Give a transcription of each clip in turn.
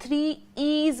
3E's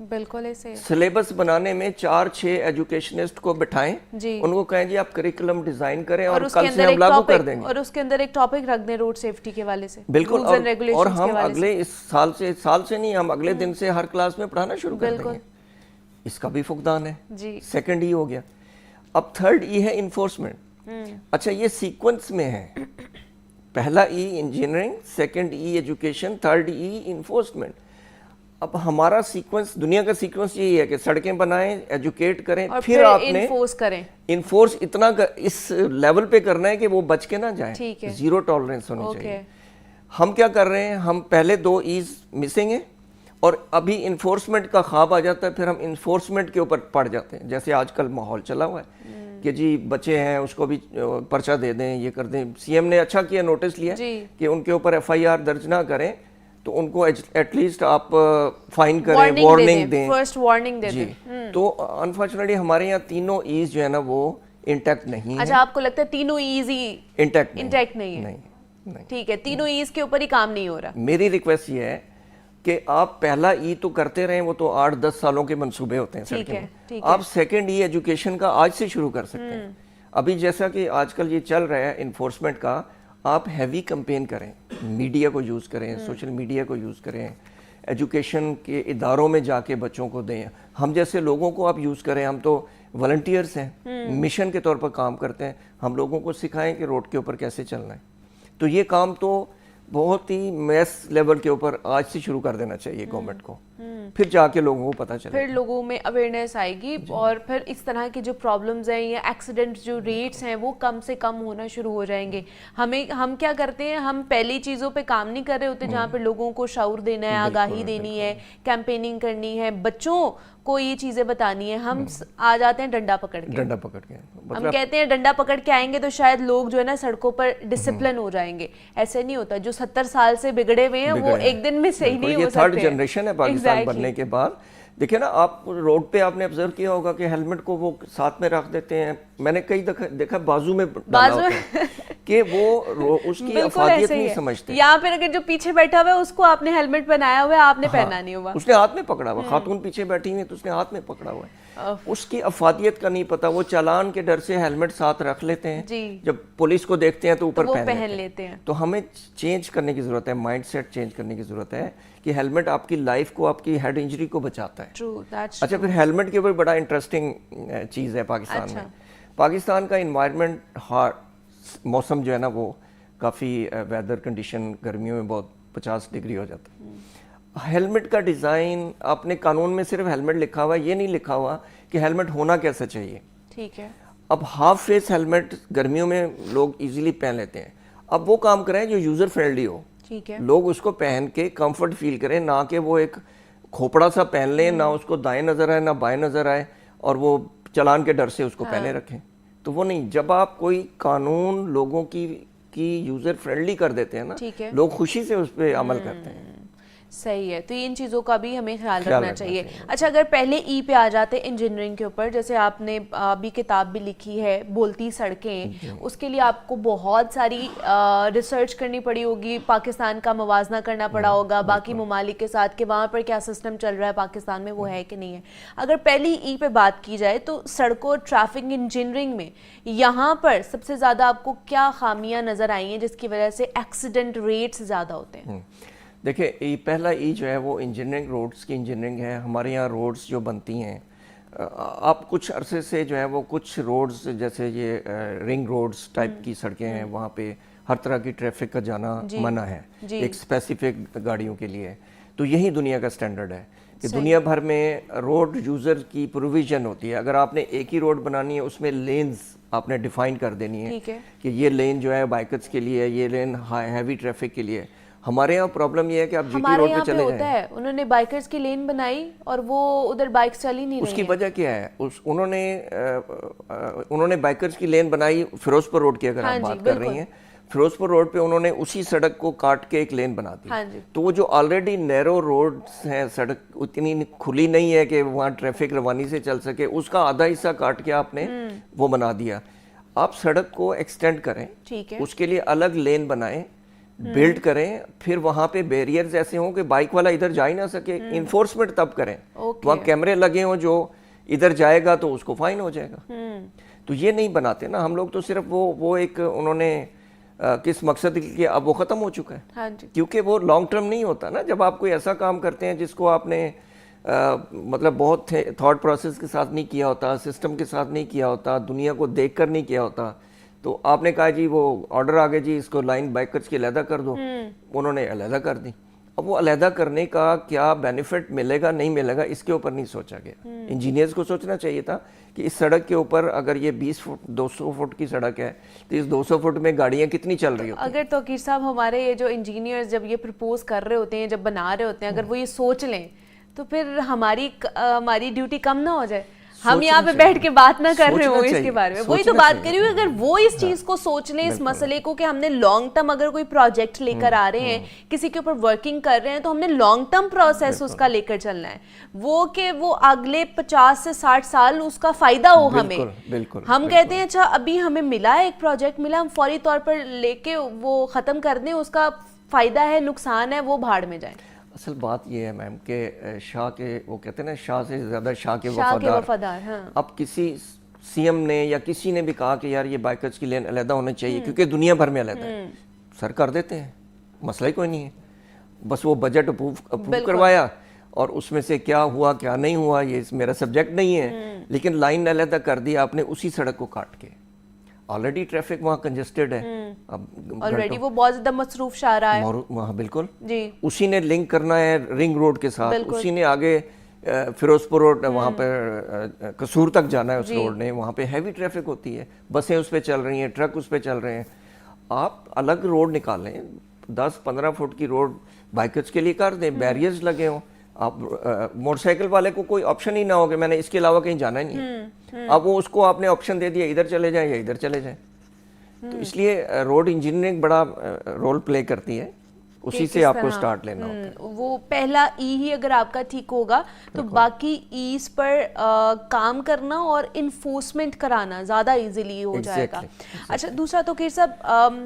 بالکل ایسے syllabus بنانے میں 4-6 ایجوکیشنسٹ کو بٹھائیں, ان کو کہیں جی آپ کریکولم ڈیزائن کریں اور کل سے ہم لاگو کر دیں گے, اور اس کے اندر ایک ٹاپک رکھ دیں روڈ سیفٹی کے والے سے. بالکل, اور ہم اگلے اس سال سے نہیں, ہم اگلے دن سے ہر کلاس میں پڑھانا شروع کر دیں گے. اس کا بھی فقدان ہے. سیکنڈ ای ہو گیا. اب تھرڈ ای ہے انفورسمنٹ. اچھا یہ سیکوینس میں ہے, پہلا ای انجینئرنگ, سیکنڈ ای ایجوکیشن, تھرڈ ای انفورسمنٹ. اب ہمارا سیکوینس, دنیا کا سیکوینس یہی ہے کہ سڑکیں بنائیں, ایجوکیٹ کریں, پھر آپ نے انفورس اتنا اس لیول پہ کرنا ہے کہ وہ بچ کے نہ جائیں, زیرو ٹالرنس ہونی چاہیے. ہم کیا کر رہے ہیں, ہم پہلے 2 ایز مسنگ ہیں, اور ابھی انفورسمنٹ کا خواب آ جاتا ہے, پھر ہم انفورسمنٹ کے اوپر پڑ جاتے ہیں. جیسے آج کل ماحول چلا ہوا ہے کہ جی بچے ہیں اس کو بھی پرچہ دے دیں, یہ کر دیں. سی ایم نے اچھا کیا, نوٹس لیا کہ ان کے اوپر FIR درج نہ کریں تو ان کو ایٹ لیسٹ آپ فائن کریں, وارننگ دیں, فرسٹ وارننگ دے دیں. تو انفارچونیٹلی ہمارے یہاں تینوں ایز جو ہے نا وہ انٹیکٹ نہیں ہے. اچھا آپ کو لگتا ہے تینوں ایز ہی انٹیکٹ نہیں ہے؟ ٹھیک ہے, تینوں ایز کے اوپر ہی کام نہیں ہو رہا. میری ریکویسٹ یہ ہے کہ آپ پہلا ای تو کرتے رہیں, وہ تو 8-10 سالوں کے منصوبے ہوتے ہیں سڑکیں. آپ سیکنڈ ای ایجوکیشن کا آج سے شروع کر سکتے ہیں. ابھی جیسا کہ آج کل یہ چل رہا ہے انفورسمنٹ کا, آپ ہیوی کمپین کریں, میڈیا کو یوز کریں, سوشل میڈیا کو یوز کریں, ایجوکیشن کے اداروں میں جا کے بچوں کو دیں. ہم جیسے لوگوں کو آپ یوز کریں, ہم تو والنٹیئرس ہیں, مشن کے طور پر کام کرتے ہیں. ہم لوگوں کو سکھائیں کہ روڈ کے اوپر کیسے چلنا ہے. تو یہ کام تو بہت ہی میس لیول کے اوپر آج سے شروع کر دینا چاہیے گورنمنٹ کو, پھر جا کے لوگوں کو پتہ چلے, پھر لوگوں میں اویئرنیس آئے گی, اور پھر اس طرح کی جو پرابلمز ہیں یا ایکسیڈنٹ جو ریٹس ہیں وہ کم سے کم ہونا شروع ہو جائیں گے. ہم کیا کرتے ہیں, ہم پہلی چیزوں پہ کام نہیں کر رہے ہوتے جہاں پہ لوگوں کو شعور دینا ہے, آگاہی دینی ہے, کیمپیننگ کرنی ہے, بچوں کو یہ چیزیں بتانی ہے. ہم آ جاتے ہیں ڈنڈا پکڑ کے, ہم کہتے ہیں ڈنڈا پکڑ کے آئیں گے تو شاید لوگ جو ہے نا سڑکوں پر ڈسپلن ہو جائیں گے. ایسے نہیں ہوتا, جو 70 سال سے بگڑے ہوئے ہیں وہ ایک دن میں صحیح نہیں ہو سکتے. یہ تھرڈ جنریشن ہے پاکستان بننے کے بعد. دیکھیں نا آپ روڈ پہ آپ نے آبزرو کیا ہوگا کہ ہیلمٹ کو وہ ساتھ میں رکھ دیتے ہیں. میں نے کئی دفعہ دیکھا بازو میں ڈالا ہوتا ہے کہ وہ اس کی افادیت نہیں سمجھتے. یہاں پہ اگر جو پیچھے بیٹھا ہوا ہے اس کو آپ نے ہیلمٹ بنایا ہوا ہے, آپ نے پہنا نہیں ہوا, اس نے ہاتھ میں پکڑا ہوا. خاتون پیچھے بیٹھی ہوئی تو اس نے ہاتھ میں پکڑا ہوا ہے. اس کی افادیت کا نہیں پتا, وہ چالان کے ڈر سے ہیلمٹ ساتھ رکھ لیتے ہیں, جب پولیس کو دیکھتے ہیں تو اوپر پہن لیتے ہیں. تو ہمیں چینج کرنے کی ضرورت ہے, مائنڈ سیٹ چینج کرنے کی ضرورت ہے کہ ہیلمٹ آپ کی لائف کو, آپ کی ہیڈ انجری کو بچاتا ہے. اچھا پھر ہیلمٹ کے اوپر بڑا انٹرسٹنگ چیز ہے پاکستان میں. پاکستان کا انوائرمنٹ موسم جو ہے نا وہ کافی ویدر کنڈیشن گرمیوں میں بہت 50 ڈگری ہو جاتا ہے. ہیلمٹ کا ڈیزائن آپ نے قانون میں صرف ہیلمٹ لکھا ہوا ہے, یہ نہیں لکھا ہوا کہ ہیلمٹ ہونا کیسا چاہیے. ٹھیک ہے, اب ہاف فیس ہیلمٹ گرمیوں میں لوگ ایزیلی پہن لیتے ہیں. اب وہ کام کریں جو یوزر فرینڈلی ہو, لوگ اس کو پہن کے کمفرٹ فیل کریں, نہ کہ وہ ایک کھوپڑا سا پہن لیں, نہ اس کو دائیں نظر آئے نہ بائیں نظر آئے, اور وہ چلان کے ڈر سے اس کو پہنے رکھیں. تو وہ نہیں, جب آپ کوئی قانون لوگوں کی یوزر فرینڈلی کر دیتے ہیں نا, لوگ خوشی سے اس پہ عمل کرتے ہیں. صحیح ہے, تو ان چیزوں کا بھی ہمیں خیال رکھنا چاہیے. اچھا اگر پہلے ای پہ آ جاتے انجینئرنگ کے اوپر, جیسے آپ نے ابھی کتاب بھی لکھی ہے بولتی سڑکیں, اس کے لیے آپ کو بہت ساری ریسرچ کرنی پڑی ہوگی, پاکستان کا موازنہ کرنا پڑا ہوگا باقی ممالک کے ساتھ کہ وہاں پر کیا سسٹم چل رہا ہے پاکستان میں, وہ ہے کہ نہیں ہے. اگر پہلی ای پہ بات کی جائے تو سڑکوں ٹریفک انجینئرنگ میں یہاں پر سب سے زیادہ آپ کو کیا خامیاں نظر آئی ہیں جس کی وجہ سے ایکسیڈنٹ ریٹس زیادہ ہوتے ہیں؟ دیکھیں پہلا ای جو ہے وہ انجینئرنگ, روڈز کی انجینئرنگ ہے. ہمارے یہاں روڈز جو بنتی ہیں, آپ کچھ عرصے سے جو ہے وہ کچھ روڈز جیسے یہ رنگ روڈز ٹائپ کی سڑکیں ہیں, وہاں پہ ہر طرح کی ٹریفک کا جانا منع ہے ایک اسپیسیفک گاڑیوں کے لیے. تو یہی دنیا کا سٹینڈرڈ ہے کہ دنیا بھر میں روڈ یوزر کی پروویژن ہوتی ہے. اگر آپ نے ایک ہی روڈ بنانی ہے, اس میں لینز آپ نے ڈیفائن کر دینی ہے کہ یہ لین جو ہے بائکرز کے لیے, یہ لین ہیوی ٹریفک کے لیے. ہمارے یہاں پرابلم یہ ہے کہ آپ جی ٹی روڈ پہ چلے جائیں, انہوں نے بائکرز کی لین بنائی اور وہ ادھر بائکس چل ہی نہیں رہی. اس کی وجہ کیا ہے, انہوں نے بائکرز کی لین بنائی فیروز پور روڈ کی, اگر آپ بات کر رہی ہیں فیروز پور روڈ پہ انہوں نے اسی سڑک کو کاٹ کے ایک لین بنا دی. تو وہ جو آلریڈی نیرو روڈز ہیں, سڑک اتنی کھلی نہیں ہے کہ وہاں ٹریفک روانی سے چل سکے, اس کا آدھا حصہ کاٹ کے آپ نے وہ بنا دیا. آپ سڑک کو ایکسٹینڈ کریں, اس کے لیے الگ لین بنائیں, بلڈ کریں, پھر وہاں پہ بیریئرز ایسے ہوں کہ بائک والا ادھر جا ہی نہ سکے, انفورسمنٹ تب کریں, وہاں کیمرے لگے ہوں جو ادھر جائے گا تو اس کو فائن ہو جائے گا. تو یہ نہیں بناتے نا ہم لوگ, تو صرف وہ ایک انہوں نے کس مقصد کے, اب وہ ختم ہو چکا ہے, کیونکہ وہ لانگ ٹرم نہیں ہوتا نا. جب آپ کوئی ایسا کام کرتے ہیں جس کو آپ نے مطلب بہت تھاٹ پروسیس کے ساتھ نہیں کیا ہوتا, سسٹم کے ساتھ نہیں کیا ہوتا, دنیا کو دیکھ کر نہیں کیا ہوتا, تو آپ نے کہا جی وہ آرڈر آ گیا جی اس کو لائن بائکرز کی علیحدہ کر دو, انہوں نے علیحدہ کر دی. اب وہ علیحدہ کرنے کا کیا بینیفٹ ملے گا نہیں ملے گا اس کے اوپر نہیں سوچا گیا. انجینئرز کو سوچنا چاہیے تھا کہ اس سڑک کے اوپر اگر یہ 20 فٹ 200 فٹ کی سڑک ہے تو اس 200 فٹ میں گاڑیاں کتنی چل رہی ہوتی ہیں. اگر توقیر صاحب ہمارے یہ جو انجینئرز جب یہ پرپوز کر رہے ہوتے ہیں, جب بنا رہے ہوتے ہیں, اگر وہ یہ سوچ لیں تو پھر ہماری ڈیوٹی کم نہ ہو جائے, ہم یہاں پہ بیٹھ کے بات نہ کر رہے ہوں اس کے بارے میں. وہی تو بات کری ہوئی, اگر وہ اس چیز کو سوچ لیں, اس مسئلے کو, کہ ہم نے لانگ ٹرم اگر کوئی پروجیکٹ لے کر آ رہے ہیں, کسی کے اوپر ورکنگ کر رہے ہیں, تو ہم نے لانگ ٹرم پروسیس اس کا لے کر چلنا ہے, وہ کہ وہ اگلے 50 سے 60 سال اس کا فائدہ ہو ہمیں. ہم کہتے ہیں اچھا ابھی ہمیں ملا ہے, ایک پروجیکٹ ملا, ہم فوری طور پر لے کے وہ ختم کر دیں, اس کا فائدہ ہے نقصان ہے وہ بھاڑ میں جائیں. اصل بات یہ ہے میم کہ شاہ کے, وہ کہتے ہیں نا شاہ سے زیادہ شاہ کے وفادار. اب کسی سی ایم نے یا کسی نے بھی کہا کہ یار یہ بائکرز کی لین علیحدہ ہونا چاہیے کیونکہ دنیا بھر میں علیحدہ ہے, سر کر دیتے ہیں, مسئلہ ہی کوئی نہیں ہے. بس وہ بجٹ اپروو کروایا اور اس میں سے کیا ہوا کیا نہیں ہوا یہ میرا سبجیکٹ نہیں ہے, لیکن لائن علیحدہ کر دی آپ نے اسی سڑک کو کاٹ کے. آلریڈی ٹریفک وہاں کنجسٹڈ ہے, اب آلریڈی وہ بہت زیادہ مصروف شاہراہ ہے وہاں, بالکل جی, اسی نے لنک کرنا ہے رنگ روڈ کے ساتھ, اسی نے آگے فیروزپور روڈ وہاں پہ قصور تک جانا ہے اس روڈ نے, وہاں پہ ہیوی ٹریفک ہوتی ہے, بسیں اس پہ چل رہی ہیں, ٹرک اس پہ چل رہے ہیں. آپ الگ روڈ نکالیں, 10-15 فٹ کی روڈ بائکرز کے لیے کر دیں, بیریئرز لگے ہوں. آپ موٹر سائیکل والے کو کوئی آپشن ہی نہ ہو کہ میں نے اس کے علاوہ کہیں جانا ہی نہیں, اب وہ اس کو آپ نے آپشن دے دیا ادھر چلے جائیں یا ادھر چلے جائیں. تو اس لیے روڈ انجینئرنگ بڑا رول پلے کرتی ہے, اسی سے آپ کو سٹارٹ لینا ہوتا ہے. وہ پہلا ای ہی اگر آپ کا ٹھیک ہوگا تو باقی ایز پر کام کرنا اور انفورسمنٹ کرانا زیادہ ایزیلی ہو جائے گا. اچھا دوسرا توقیر صاحب,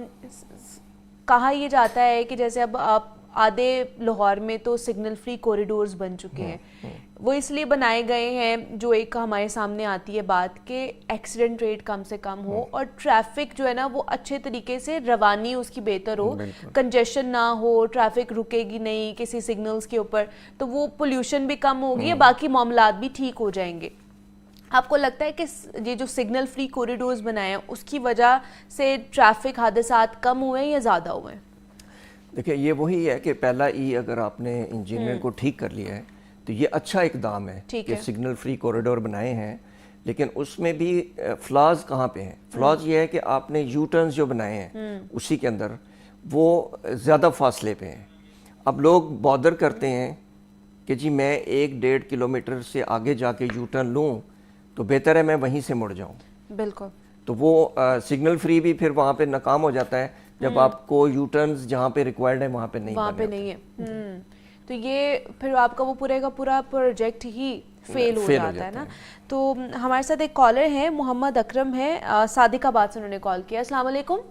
کہا یہ جاتا ہے کہ جیسے اب آپ آدھے لاہور میں تو سگنل فری کوریڈورز بن چکے ہیں, وہ اس لیے بنائے گئے ہیں, جو ایک ہمارے سامنے آتی ہے بات کہ ایکسیڈنٹ ریٹ کم سے کم ہو اور ٹریفک جو ہے نا وہ اچھے طریقے سے روانی اس کی بہتر ہو, کنجیشن نہ ہو, ٹریفک رکے گی نہیں کسی سگنلز کے اوپر, تو وہ پولیوشن بھی کم ہوگی, باقی معاملات بھی ٹھیک ہو جائیں گے. آپ کو لگتا ہے کہ یہ جو سگنل فری کوریڈورز بنائے ہیں اس کی وجہ سے ٹریفک حادثات کم ہوئے ہیں یا زیادہ ہوئے ہیں؟ دیکھیں یہ وہی ہے کہ پہلا ای اگر آپ نے انجینئر کو ٹھیک کر لیا ہے تو یہ اچھا اقدام ہے کہ سگنل فری کوریڈور بنائے ہیں, لیکن اس میں بھی فلاز کہاں پہ ہیں. فلاز یہ ہے کہ آپ نے یو ٹرنز جو بنائے ہیں اسی کے اندر وہ زیادہ فاصلے پہ ہیں. اب لوگ بادر کرتے ہیں کہ جی میں 1-1.5 کلومیٹر سے آگے جا کے یو ٹرن لوں تو بہتر ہے میں وہیں سے مڑ جاؤں. بالکل, تو وہ سگنل فری بھی پھر وہاں پہ ناکام ہو جاتا ہے جب آپ کو یو ٹرنز جہاں پہ ریکوائرڈ ہے وہاں پہ نہیں ہے. تو یہ پھر آپ کا وہ پورے کا پورا پروجیکٹ ہی فیل ہو جاتا ہے نا. تو ہمارے ساتھ ایک کالر ہیں, محمد اکرم ہے, صادق آباد سے انہوں نے کال کیا. السلام علیکم.